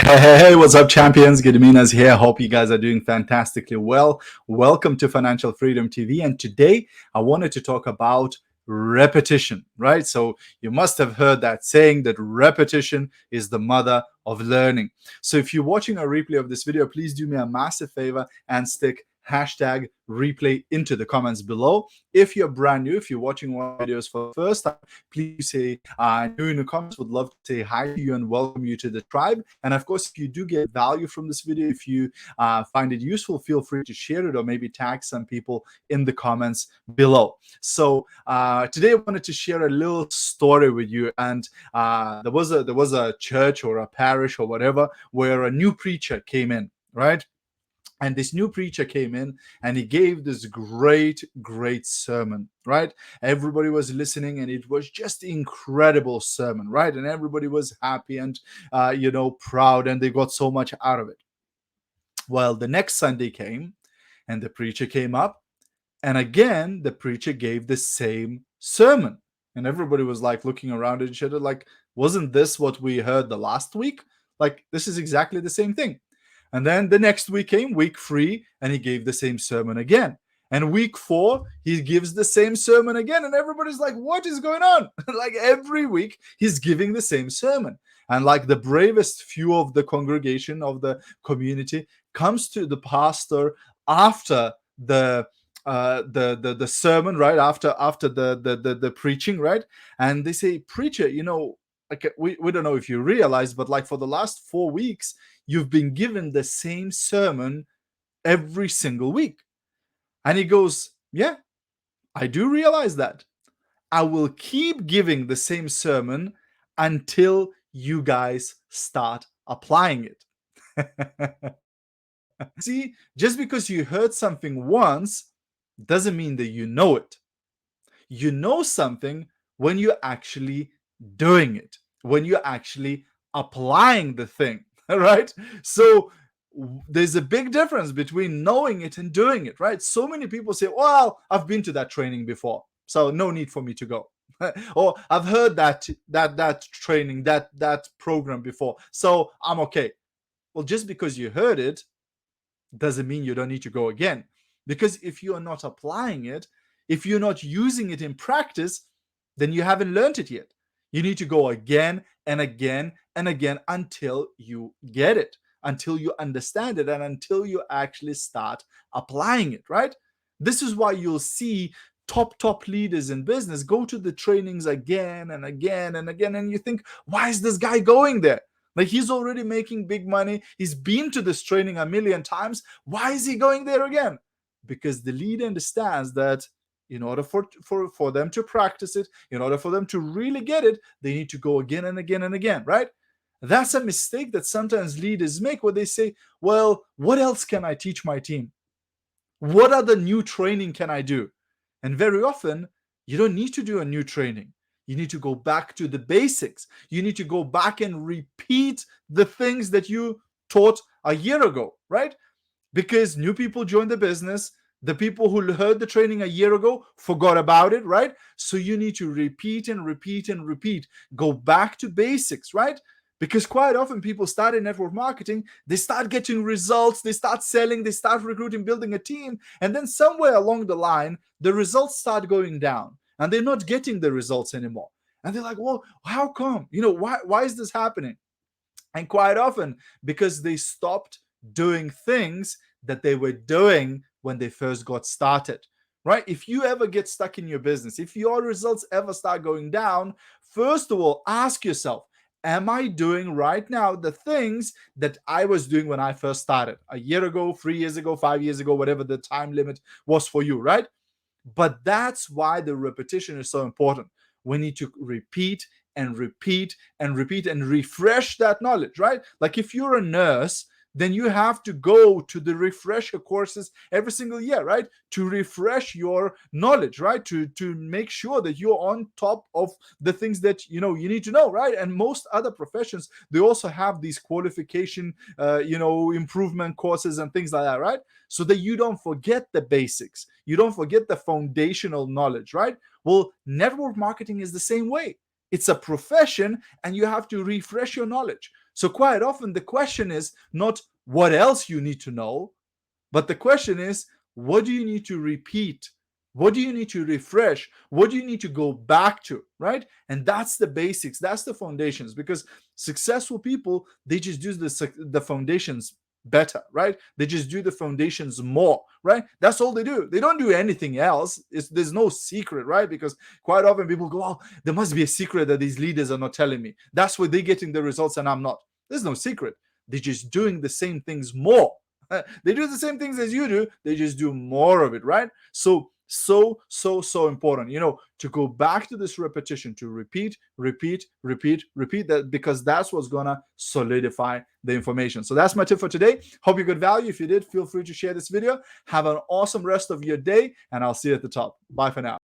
Hey, what's up, champions? Gediminas here. Hope you guys are doing fantastically well. Welcome to Financial Freedom TV. And today I wanted to talk about repetition, right? So you must have heard that saying that repetition is the mother of learning. So if you're watching a replay of this video, please do me a massive favor and stick hashtag replay into the comments below. If you're brand new, if you're watching one of my videos for the first time, please say new in the comments. Would love to say hi to you and welcome you to the tribe. And of course, if you do get value from this video, if you find it useful, feel free to share it or maybe tag some people in the comments below. So today I wanted to share a little story with you. And there was a church or a parish or whatever where a new preacher came in, right? And this new preacher came in and he gave this great sermon, right? Everybody was listening and it was just incredible sermon, right? And everybody was happy and proud, and they got so much out of it. Well, the next Sunday came and the preacher came up, and again the preacher gave the same sermon, and everybody was like looking around at each other like, wasn't this what we heard the last week? Like, this is exactly the same thing. And then the next week came, week 3, and he gave the same sermon again. And week 4, he gives the same sermon again. And everybody's like, what is going on? Like every week, he's giving the same sermon. And like the bravest few of the congregation, of the community, comes to the pastor after the sermon, right? After the preaching, right? And they say, preacher, like, we don't know if you realize, but like for the last 4 weeks, you've been given the same sermon every single week. And he goes, yeah, I do realize that. I will keep giving the same sermon until you guys start applying it. See, just because you heard something once doesn't mean that you know it. You know something when you're actually doing it, when you're actually applying the thing, right? So there's a big difference between knowing it and doing it, right? So many people say, well, I've been to that training before, so no need for me to go. Or I've heard that training, that program before, so I'm okay. Well, just because you heard it doesn't mean you don't need to go again. Because if you're not applying it, if you're not using it in practice, then you haven't learned it yet. You need to go again and again and again until you get it, until you understand it, and until you actually start applying it, right? This is why you'll see top leaders in business go to the trainings again and again and again, and you think, why is this guy going there? Like, he's already making big money. He's been to this training a million times. Why is he going there again? Because the leader understands that in order for them to practice it, in order for them to really get it, they need to go again and again and again, right? That's a mistake that sometimes leaders make, where they say, well, what else can I teach my team? What other new training can I do? And very often, you don't need to do a new training. You need to go back to the basics. You need to go back and repeat the things that you taught a year ago, right? Because new people join the business. The people who heard the training a year ago forgot about it, right? So you need to repeat and repeat and repeat. Go back to basics, right? Because quite often people start in network marketing, they start getting results, they start selling, they start recruiting, building a team, and then somewhere along the line, the results start going down and they're not getting the results anymore. And they're like, well, how come? Why is this happening? And quite often, because they stopped doing things that they were doing when they first got started, right? If you ever get stuck in your business, if your results ever start going down, first of all, ask yourself, am I doing right now the things that I was doing when I first started a year ago, 3 years ago, 5 years ago, whatever the time limit was for you, right? But that's why the repetition is so important. We need to repeat and repeat and repeat and refresh that knowledge, right? Like if you're a nurse, then you have to go to the refresher courses every single year, right? To refresh your knowledge, right? To make sure that you're on top of the things that you need to know, right? And most other professions, they also have these qualification, improvement courses and things like that, right? So that you don't forget the basics, you don't forget the foundational knowledge, right? Well, network marketing is the same way. It's a profession, and you have to refresh your knowledge. So quite often the question is not what else you need to know, but the question is, what do you need to repeat? What do you need to refresh? What do you need to go back to, right? And that's the basics, that's the foundations, because successful people, they just do the foundations better, right? They just do the foundations more, right? That's all they do. They don't do anything else. There's no secret, right? Because quite often people go, oh, there must be a secret that these leaders are not telling me. That's where they're getting the results and I'm not. There's no secret. They're just doing the same things more. They do the same things as you do, they just do more of it, right? So important, to go back to this repetition, to repeat that, because that's what's gonna solidify the information. So that's my tip for today. Hope you got value. If you did, feel free to share this video. Have an awesome rest of your day, and I'll see you at the top. Bye for now.